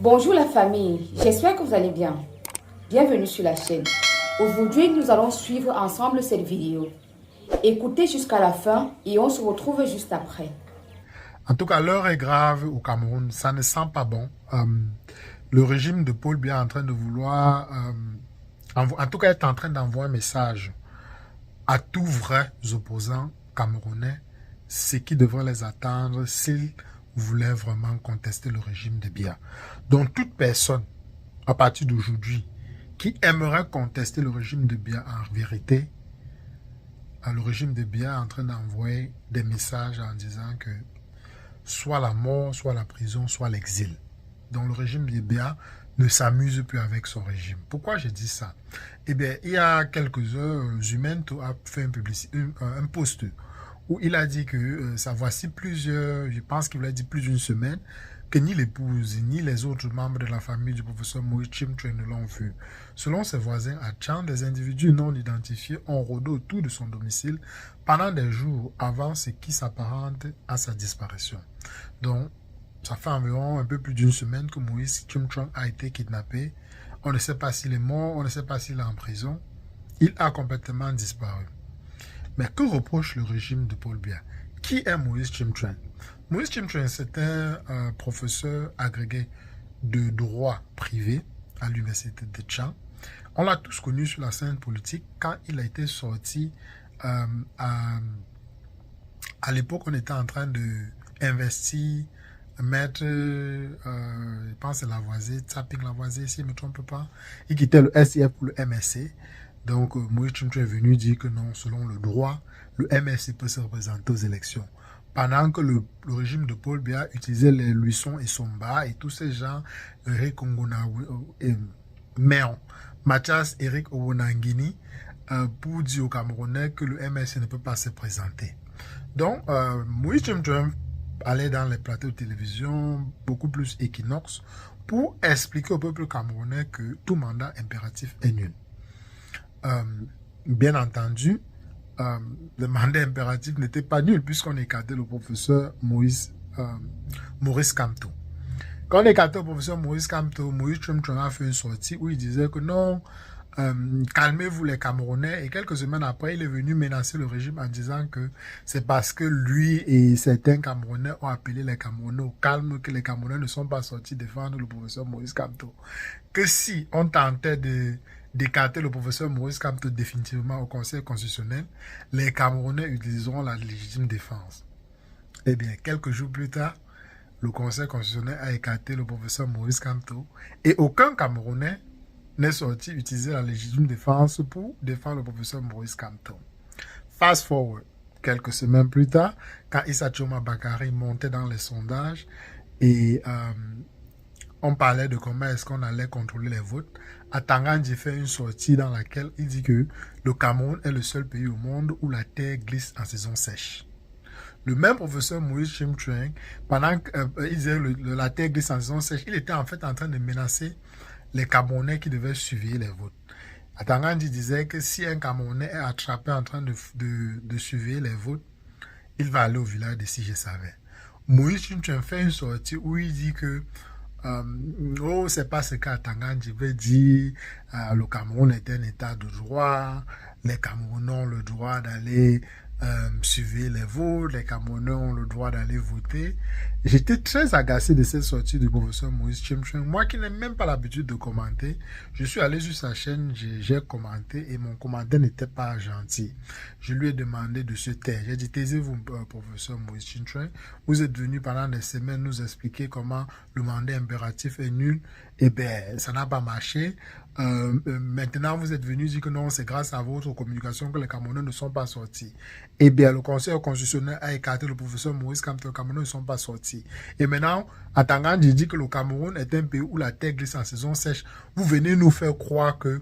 Bonjour la famille, j'espère que vous allez bien. Bienvenue sur la chaîne. Aujourd'hui, nous allons suivre ensemble cette vidéo. Écoutez jusqu'à la fin et on se retrouve juste après. En tout cas, l'heure est grave au Cameroun, ça ne sent pas bon. Le régime de Paul Biya est en train de vouloir, en tout cas, est en train d'envoyer un message à tous vrais opposants camerounais, ce qui devrait les attendre s'ils voulaient vraiment contester le régime de Biya. Donc, toute personne, à partir d'aujourd'hui, qui aimerait contester le régime de Biya en vérité, le régime de Biya est en train d'envoyer des messages en disant que soit la mort, soit la prison, soit l'exil. Donc le régime de Biya ne s'amuse plus avec son régime. Pourquoi je dis ça? Eh bien, il y a quelques heures, Zumento a fait un post où il a dit que ça voici plusieurs, je pense qu'il a dit plus d'une semaine, que ni l'épouse ni les autres membres de la famille du professeur Moïse Chimtwe ne l'ont vu. Selon ses voisins à Tchang, des individus non identifiés ont rôdé autour de son domicile pendant des jours avant ce qui s'apparente à sa disparition. Donc, ça fait environ un peu plus d'une semaine que Moïse Chimtwe a été kidnappé. On ne sait pas s'il est mort, on ne sait pas s'il est en prison. Il a complètement disparu. Mais que reproche le régime de Paul Biya? Qui est Moïse Chimtwe? Moïse Chimtwe, c'est un professeur agrégé de droit privé à l'université de Tchang. On l'a tous connu sur la scène politique quand il a été sorti à l'époque, on était en train d'investir, mettre, je pense c'est Lavoisier, Tsaping Lavoisier, si je ne me trompe pas. Il quittait le SIF pour le MSC. Donc, Moïse Chimtwe est venu dire que non, selon le droit, le MSC peut se représenter aux élections. Pendant que le régime de Paul Biya utilisait les Luisson et Somba et tous ces gens, Eric Ongona, Méon, Mathias Eric Owonangini, pour dire aux Camerounais que le MSC ne peut pas se présenter. Donc, Moïse Chimtwe allait dans les plateaux de télévision, beaucoup plus Equinox, pour expliquer au peuple camerounais que tout mandat impératif est nul. Bien entendu, le mandat impératif n'était pas nul puisqu'on écartait le professeur Maurice Kamto. Quand on écartait le professeur Maurice Kamto, Moïse Chimtwe a fait une sortie où il disait que non, calmez-vous les Camerounais, et quelques semaines après, il est venu menacer le régime en disant que c'est parce que lui et certains Camerounais ont appelé les Camerounais au calme que les Camerounais ne sont pas sortis défendre le professeur Maurice Kamto. Que si on tentait d'écarter le professeur Maurice Kamto définitivement au Conseil constitutionnel, les Camerounais utiliseront la légitime défense. Eh bien, quelques jours plus tard, le Conseil constitutionnel a écarté le professeur Maurice Kamto et aucun Camerounais n'est sorti utiliser la légitime défense pour défendre le professeur Maurice Kamto. Fast forward, quelques semaines plus tard, quand Issa Choma Bakary montait dans les sondages et on parlait de comment est-ce qu'on allait contrôler les votes, Atangandji fait une sortie dans laquelle il dit que le Cameroun est le seul pays au monde où la terre glisse en saison sèche. Le même professeur Moïse Chimtwe, pendant qu'il disait la terre glisse en saison sèche, il était en fait en train de menacer les Camerounais qui devaient surveiller les votes. Atangandji disait que si un Camerounais est attrapé en train de surveiller les votes, il va aller au village de si je savais. Moïse Chimtwe fait une sortie où il dit que oh, c'est pas ce qu'Atangandji veut dire. Le Cameroun est un état de droit. Les Camerounais ont le droit d'aller surveiller les votes. Les Camerounais ont le droit d'aller voter. J'étais très agacé de cette sortie du professeur Moïse Chimtwe. Moi qui n'ai même pas l'habitude de commenter, je suis allé sur sa chaîne, j'ai commenté et mon commentaire n'était pas gentil. Je lui ai demandé de se taire. J'ai dit, taisez-vous, professeur Moïse Chimtwe. Vous êtes venu pendant des semaines nous expliquer comment le mandat impératif est nul. Eh bien, ça n'a pas marché. Maintenant, vous êtes venu dire que non, c'est grâce à votre communication que les Camerounais ne sont pas sortis. Eh bien, le Conseil constitutionnel a écarté le professeur Maurice Kamto. Les Camerounais ne sont pas sortis. Et maintenant, Atangandji dit que le Cameroun est un pays où la terre glisse en saison sèche. Vous venez nous faire croire que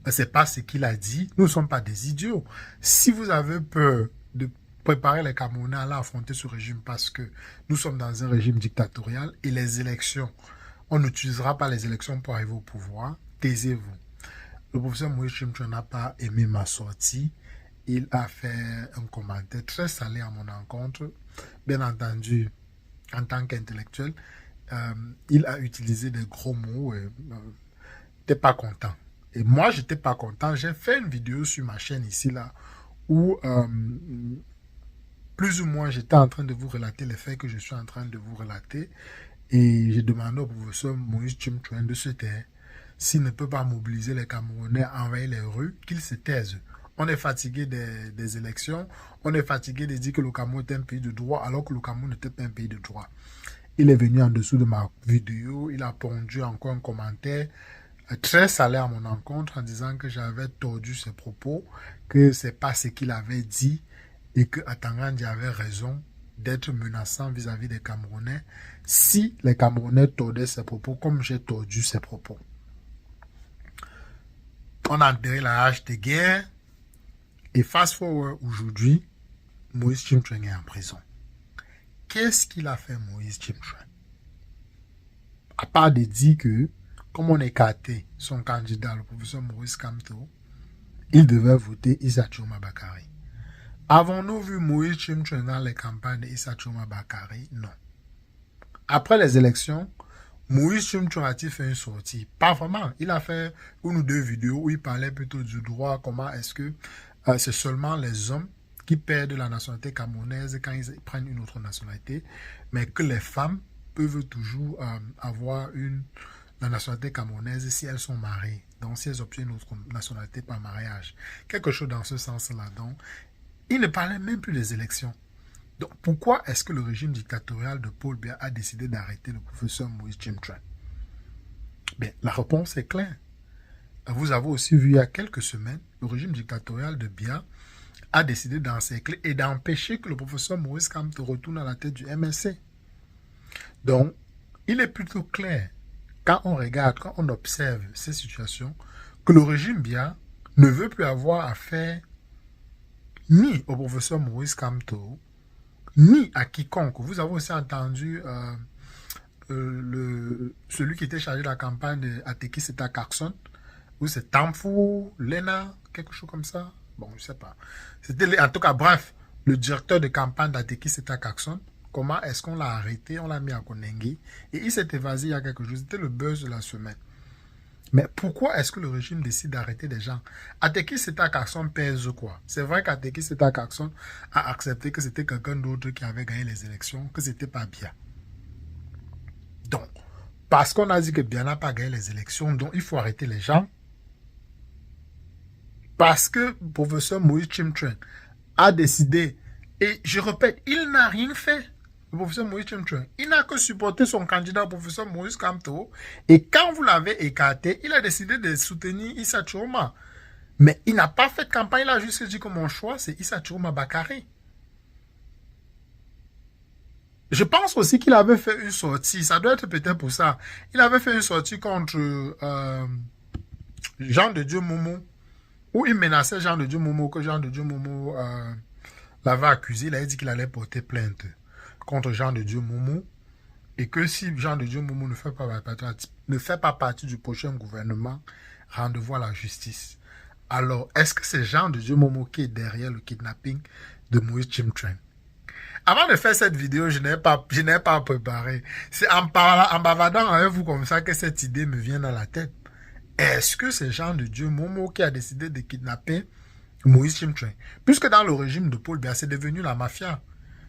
c'est pas ce qu'il a dit. Nous ne sommes pas des idiots. Si vous avez peur de préparer les Camerounais à affronter ce régime parce que nous sommes dans un régime dictatorial et les élections, on n'utilisera pas les élections pour arriver au pouvoir, taisez-vous. Le professeur Moïse Chimtwe n'a pas aimé ma sortie. Il a fait un commentaire très salé à mon encontre. Bien entendu, en tant qu'intellectuel, il a utilisé des gros mots et n'était pas content. Et moi, j'étais pas content. J'ai fait une vidéo sur ma chaîne ici, là, où plus ou moins j'étais en train de vous relater les faits que je suis en train de vous relater. Et j'ai demandé au professeur Moïse Chimtouane de se taire. S'il ne peut pas mobiliser les Camerounais à envahir les rues, qu'il se taise. On est fatigué des élections. On est fatigué de dire que le Cameroun est un pays de droit alors que le Cameroun n'était pas un pays de droit. Il est venu en dessous de ma vidéo. Il a pondu encore un commentaire très salé à mon encontre en disant que j'avais tordu ses propos, que c'est pas ce qu'il avait dit et que Atangandi avait raison d'être menaçant vis-à-vis des Camerounais si les Camerounais tordaient ses propos comme j'ai tordu ses propos. On a enterré la hache de guerre et fast forward aujourd'hui, Moïse Chimtouane est en prison. Qu'est-ce qu'il a fait Moïse Chimtouane? À part de dire que, comme on écartait son candidat, le professeur Maurice Kamto, il devait voter Issa Choma Bakary. Avons-nous vu Moïse Chimtouane dans les campagnes d'Issa Choma Bakary? Non. Après les élections, Moïse Chimtouane a-t-il fait une sortie? Pas vraiment. Il a fait une ou deux vidéos où il parlait plutôt du droit, comment est-ce que c'est seulement les hommes qui perdent la nationalité camerounaise quand ils prennent une autre nationalité, mais que les femmes peuvent toujours avoir la nationalité camerounaise si elles sont mariées. Donc, si elles obtiennent une autre nationalité par mariage. Quelque chose dans ce sens-là. Donc, il ne parlait même plus des élections. Donc, pourquoi est-ce que le régime dictatorial de Paul Biya a décidé d'arrêter le professeur Moïse Chimtouane? Bien, la réponse est claire. Vous avez aussi vu il y a quelques semaines, le régime dictatorial de Biya a décidé d'encercler et d'empêcher que le professeur Maurice Kamto retourne à la tête du MSC. Donc, il est plutôt clair, quand on regarde, quand on observe ces situations, que le régime Biya ne veut plus avoir affaire ni au professeur Maurice Kamto, ni à quiconque. Vous avez aussi entendu celui qui était chargé de la campagne de Ateki, c'était à Carson, ou c'est Tamfou, Lena, quelque chose comme ça. Bon, je ne sais pas. C'était, en tout cas, bref, le directeur de campagne d'Ateki, c'était à Carson. Comment est-ce qu'on l'a arrêté? On l'a mis à Konengi. Et il s'est évasé il y a quelque chose. C'était le buzz de la semaine. Mais pourquoi est-ce que le régime décide d'arrêter des gens? Ateki Seta Carson pèse quoi? C'est vrai qu'Ateki Seta Carson a accepté que c'était quelqu'un d'autre qui avait gagné les élections, que c'était pas Biya. Donc, parce qu'on a dit que Biya n'a pas gagné les élections, donc il faut arrêter les gens. Parce que le professeur Moïse Chimtouane a décidé, et je répète, il n'a rien fait. Le professeur Moïse Chimtouane, il n'a que supporté son candidat, le professeur Moïse Kamto. Et quand vous l'avez écarté, il a décidé de soutenir Issa Choma. Mais il n'a pas fait de campagne, il a juste dit que mon choix, c'est Issa Choma Bakary. Je pense aussi qu'il avait fait une sortie, ça doit être peut-être pour ça. Il avait fait une sortie contre Jean de Dieu Momo, où il menaçait Jean de Dieu Momo, que Jean de Dieu Momo l'avait accusé. Il a dit qu'il allait porter plainte contre Jean de Dieu Momo et que si Jean de Dieu Momo ne fait pas partie du prochain gouvernement, rendez-vous à la justice. Alors, est-ce que c'est Jean de Dieu Momo qui est derrière le kidnapping de Moïse Chimtouane? Avant de faire cette vidéo, je n'ai pas préparé. C'est en bavardant avec vous comme ça que cette idée me vient dans la tête. Est-ce que c'est Jean de Dieu Momo qui a décidé de kidnapper Moïse Chimtouane? Puisque dans le régime de Paul Biya, c'est devenu la mafia.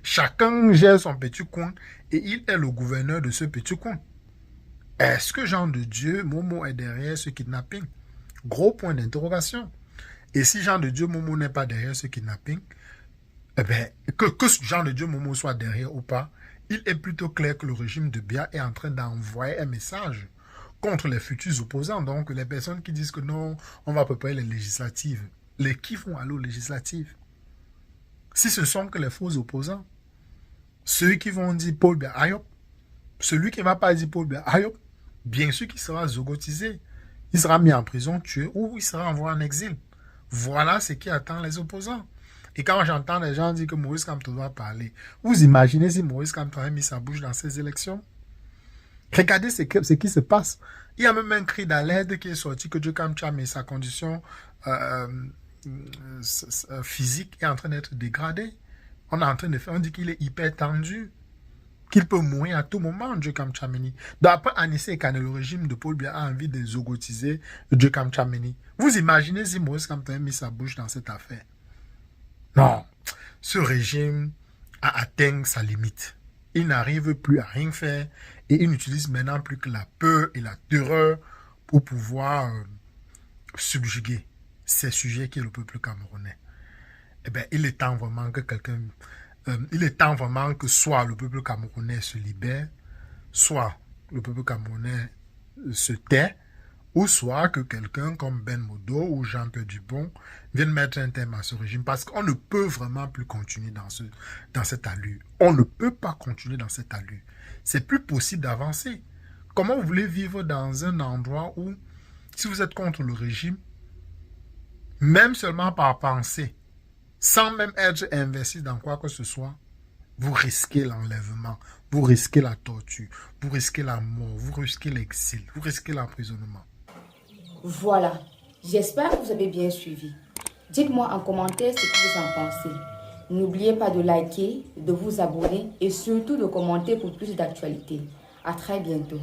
Chacun gère son petit coin et il est le gouverneur de ce petit coin. Est-ce que Jean de Dieu Momo est derrière ce kidnapping? Gros point d'interrogation. Et si Jean de Dieu Momo n'est pas derrière ce kidnapping, eh bien, que Jean de Dieu Momo soit derrière ou pas, il est plutôt clair que le régime de Biya est en train d'envoyer un message contre les futurs opposants. Donc, les personnes qui disent que non, on va préparer les législatives. Les qui vont aller aux législatives? Si ce sont que les faux opposants, ceux qui vont dire Paul Biya Ayop, celui qui ne va pas dire Paul Biya Ayop, bien sûr qu'il sera zogotisé, il sera mis en prison, tué, ou il sera envoyé en exil. Voilà ce qui attend les opposants. Et quand j'entends les gens dire que Maurice Kamto doit parler, vous imaginez si Maurice Kamto a mis sa bouche dans ces élections? Regardez ce qui se passe. Il y a même un cri d'alerte qui est sorti que Joe Kamcha, mais sa condition physique est en train d'être dégradée. On est en train de faire, on dit qu'il est hyper tendu. qu'il peut mourir à tout moment, Djekam Tchameni. D'après Anissé Kane, le régime de Paul Biya a envie de zogotiser Djekam Tchameni. Vous imaginez si Moïse Kamto a mis sa bouche dans cette affaire? Non, ce régime a atteint sa limite. Il n'arrive plus à rien faire et il n'utilise maintenant plus que la peur et la terreur pour pouvoir subjuguer ces sujets qui est le peuple camerounais. Eh bien, il est temps vraiment que quelqu'un... il est temps vraiment que soit le peuple camerounais se libère, soit le peuple camerounais se tait, ou soit que quelqu'un comme Ben Modo ou Jean-Pierre Dubon vienne mettre un terme à ce régime, parce qu'on ne peut vraiment plus continuer dans cette allure. On ne peut pas continuer dans cette allure. C'est plus possible d'avancer. Comment vous voulez vivre dans un endroit où, si vous êtes contre le régime, même seulement par pensée, sans même être investi dans quoi que ce soit, vous risquez l'enlèvement, vous risquez la torture, vous risquez la mort, vous risquez l'exil, vous risquez l'emprisonnement. Voilà, j'espère que vous avez bien suivi. Dites-moi en commentaire ce que vous en pensez. N'oubliez pas de liker, de vous abonner et surtout de commenter pour plus d'actualités. À très bientôt.